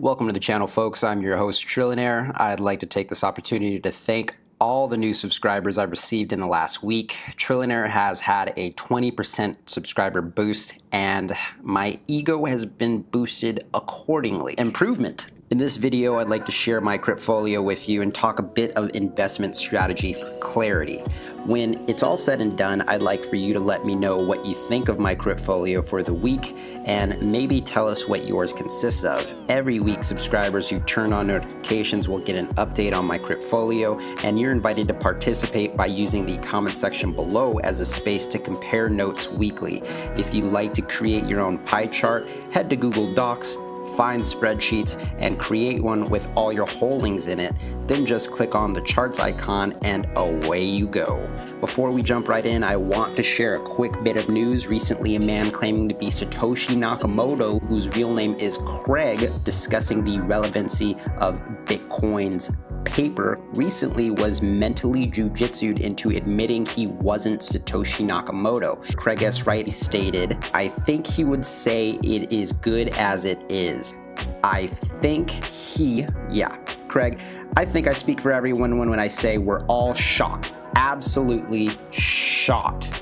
Welcome to the channel, folks. I'm your host, Trillionaire. I'd like to take this opportunity to thank all the new subscribers I've received in the last week. Trillionaire has had a 20% subscriber boost, and my ego has been boosted accordingly. Improvement. In this video, I'd like to share my Cryptfolio with you and talk a bit of investment strategy for clarity. When it's all said and done, I'd like for you to let me know what you think of my Cryptfolio for the week and maybe tell us what yours consists of. Every week, subscribers who've turned on notifications will get an update on my Cryptfolio, and you're invited to participate by using the comment section below as a space to compare notes weekly. If you'd like to create your own pie chart, head to Google Docs, find spreadsheets, and create one with all your holdings in it. Then just click on the charts icon and away you go. Before we jump right in, I want to share a quick bit of news. Recently, a man claiming to be Satoshi Nakamoto, whose real name is Craig, discussing the relevancy of Bitcoin's paper, recently was mentally jujitsued into admitting he wasn't Satoshi Nakamoto. Craig S. Wright stated, "I think he would say it is good as it is. Craig, I think I speak for everyone when I say we're all shocked. Absolutely shocked.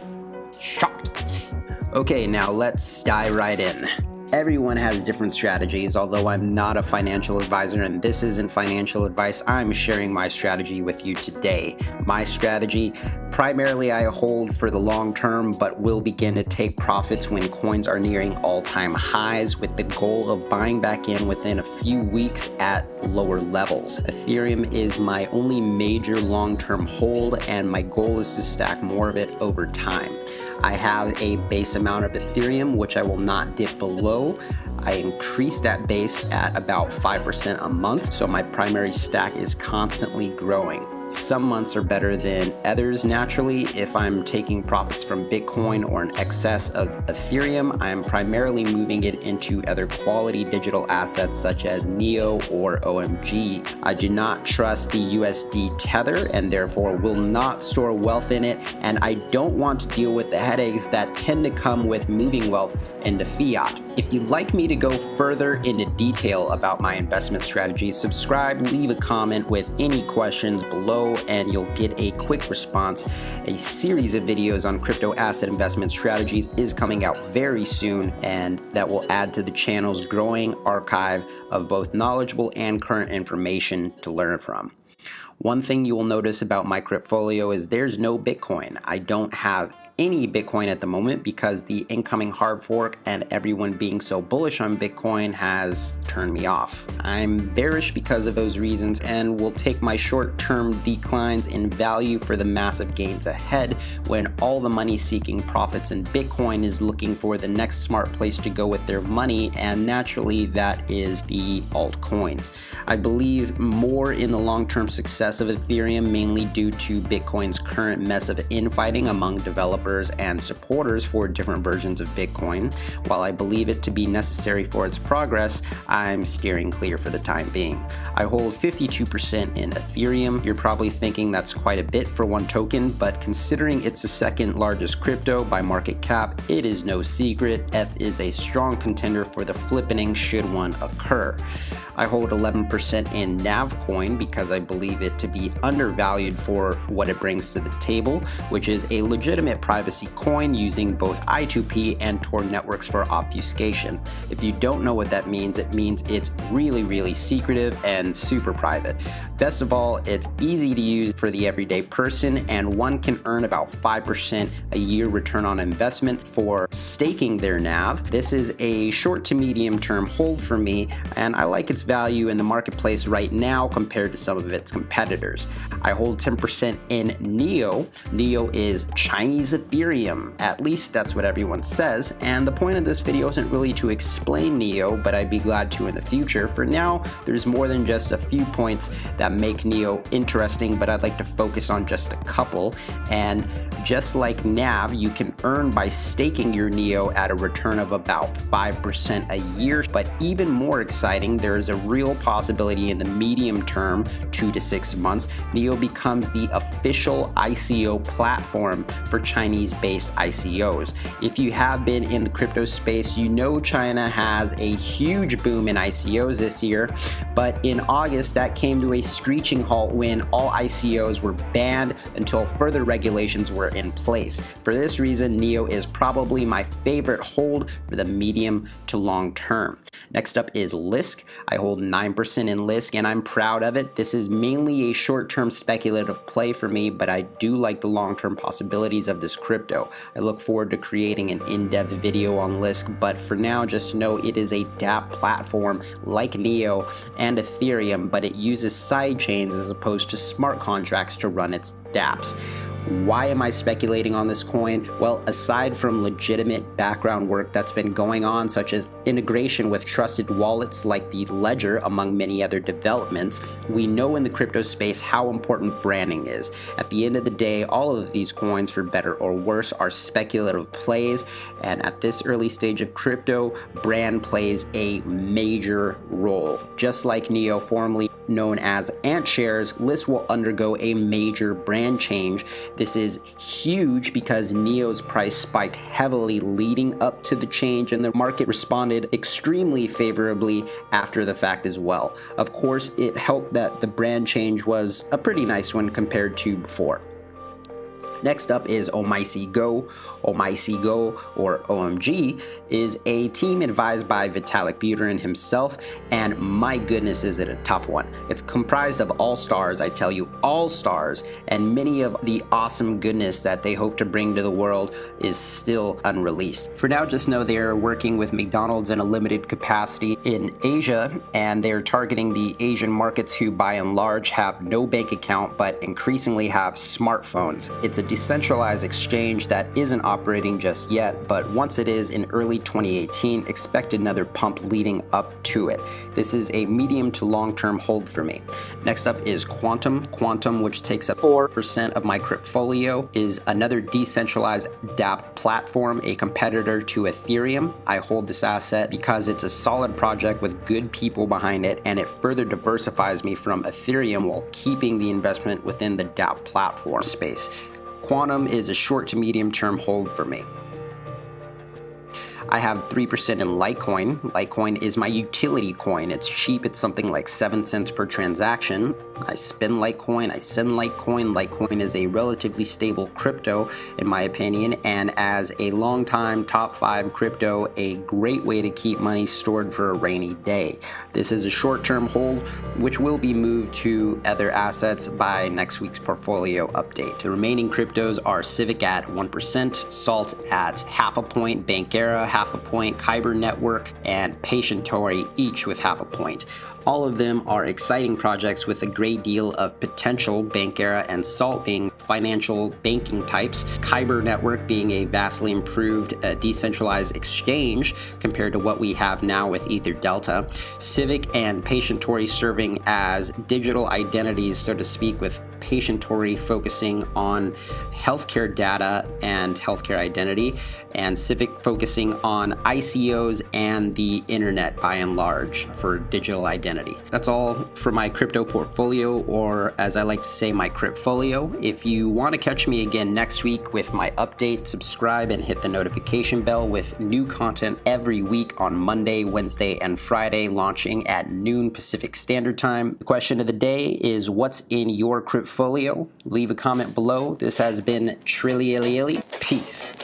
Okay, now let's dive right in. Everyone has different strategies. Although I'm not a financial advisor and this isn't financial advice, I'm sharing my strategy with you today. My strategy, primarily I hold for the long term, but will begin to take profits when coins are nearing all-time highs, with the goal of buying back in within a few weeks at lower levels. Ethereum is my only major long-term hold, and my goal is to stack more of it over time. I have a base amount of Ethereum, which I will not dip below. I increase that base at about 5% a month, so my primary stack is constantly growing. Some months are better than others naturally. If I'm taking profits from Bitcoin or an excess of Ethereum, I'm primarily moving it into other quality digital assets such as NEO or OMG. I do not trust the USD Tether and therefore will not store wealth in it, and I don't want to deal with the headaches that tend to come with moving wealth into fiat. If you'd like me to go further into detail about my investment strategy, subscribe, leave a comment with any questions below, and you'll get a quick response. A series of videos on crypto asset investment strategies is coming out very soon, and that will add to the channel's growing archive of both knowledgeable and current information to learn from. One thing you will notice about my Cryptfolio is there's no Bitcoin. I don't have any Bitcoin at the moment because the incoming hard fork and everyone being so bullish on Bitcoin has turned me off. I'm bearish because of those reasons and will take my short-term declines in value for the massive gains ahead when all the money seeking profits in Bitcoin is looking for the next smart place to go with their money, and naturally that is the altcoins. I believe more in the long-term success of Ethereum, mainly due to Bitcoin's current mess of infighting among developers and supporters for different versions of Bitcoin. While I believe it to be necessary for its progress, I'm steering clear for the time being. I hold 52% in Ethereum. You're probably thinking that's quite a bit for one token, but considering it's the second largest crypto by market cap, it is no secret ETH is a strong contender for the flippening should one occur. I hold 11% in Navcoin because I believe it to be undervalued for what it brings to the table, which is a legitimate privacy coin using both I2P and Tor networks for obfuscation. If you don't know what that means, it means it's really secretive and super private. Best of all, it's easy to use for the everyday person, and one can earn about 5% a year return on investment for staking their NAV. This is a short to medium term hold for me, and I like its value in the marketplace right now compared to some of its competitors. I hold 10% in NEO. NEO is Chinese Ethereum. At least that's what everyone says, and the point of this video isn't really to explain NEO, but I'd be glad to in the future. For now, there's more than just a few points that make NEO interesting, but I'd like to focus on just a couple. And just like NAV, you can earn by staking your NEO at a return of about 5% a year. But even more exciting, there is a real possibility in the medium term, 2 to 6 months, NEO becomes the official ICO platform for Chinese-based ICOs. If you have been in the crypto space, you know China has a huge boom in ICOs this year, but in August that came to a screeching halt when all ICOs were banned until further regulations were in place. For this reason, NEO is probably my favorite hold for the medium to long term. Next up is Liske. I hold 9% in Liske and I'm proud of it. This is mainly a short-term speculative play for me, but I do like the long-term possibilities of this crypto. I look forward to creating an in-depth video on Liske, but for now just know it is a dApp platform like NEO and Ethereum, but it uses sidechains as opposed to smart contracts to run its dApps. Why am I speculating on this coin? Well, aside from legitimate background work that's been going on, such as integration with trusted wallets like the Ledger, among many other developments, we know in the crypto space how important branding is. At the end of the day, all of these coins, for better or worse, are speculative plays, and at this early stage of crypto, brand plays a major role. Just like NEO, formerly known as Ant Shares, Liske will undergo a major brand change. This is huge because NEO's price spiked heavily leading up to the change, and the market responded extremely favorably after the fact as well. Of course, it helped that the brand change was a pretty nice one compared to before. Next up is Omaisi Go. Omaisi Go, or OMG, is a team advised by Vitalik Buterin himself, and my goodness is it a tough one. It's comprised of all-stars, I tell you, all-stars, and many of the awesome goodness that they hope to bring to the world is still unreleased. For now, just know they're working with McDonald's in a limited capacity in Asia, and they're targeting the Asian markets who by and large have no bank account but increasingly have smartphones. It's a decentralized exchange that isn't operating just yet, but once it is in early 2018, expect another pump leading up to it. This is a medium to long-term hold for me. Next up is Quantum. Quantum, which takes up 4% of my cryptfolio, is another decentralized dApp platform, a competitor to Ethereum. I hold this asset because it's a solid project with good people behind it, and it further diversifies me from Ethereum while keeping the investment within the dApp platform space. Quantum is a short to medium term hold for me. I have 3% in Litecoin. Litecoin is my utility coin. It's cheap. It's something like 7 cents per transaction. I spend Litecoin. I send Litecoin. Litecoin is a relatively stable crypto, in my opinion, and as a long-time top 5 crypto, a great way to keep money stored for a rainy day. This is a short-term hold, which will be moved to other assets by next week's portfolio update. The remaining cryptos are Civic at 1%, Salt at 0.5 point, Bankera 0.5 point, Kyber Network, and Patientori, each with 0.5 point. All of them are exciting projects with a great deal of potential, Bankera and Salt being financial banking types, Kyber Network being a vastly improved decentralized exchange compared to what we have now with Ether Delta, Civic and Patientori serving as digital identities, so to speak, with Patientori focusing on healthcare data and healthcare identity, and Civic focusing on ICOs and the internet by and large for digital identity. That's all for my crypto portfolio, or as I like to say, my cryptfolio. If you want to catch me again next week with my update, subscribe and hit the notification bell with new content every week on Monday, Wednesday, and Friday, launching at noon Pacific Standard Time. The question of the day is, what's in your cryptfolio? Leave a comment below. This has been Trilliali. Peace.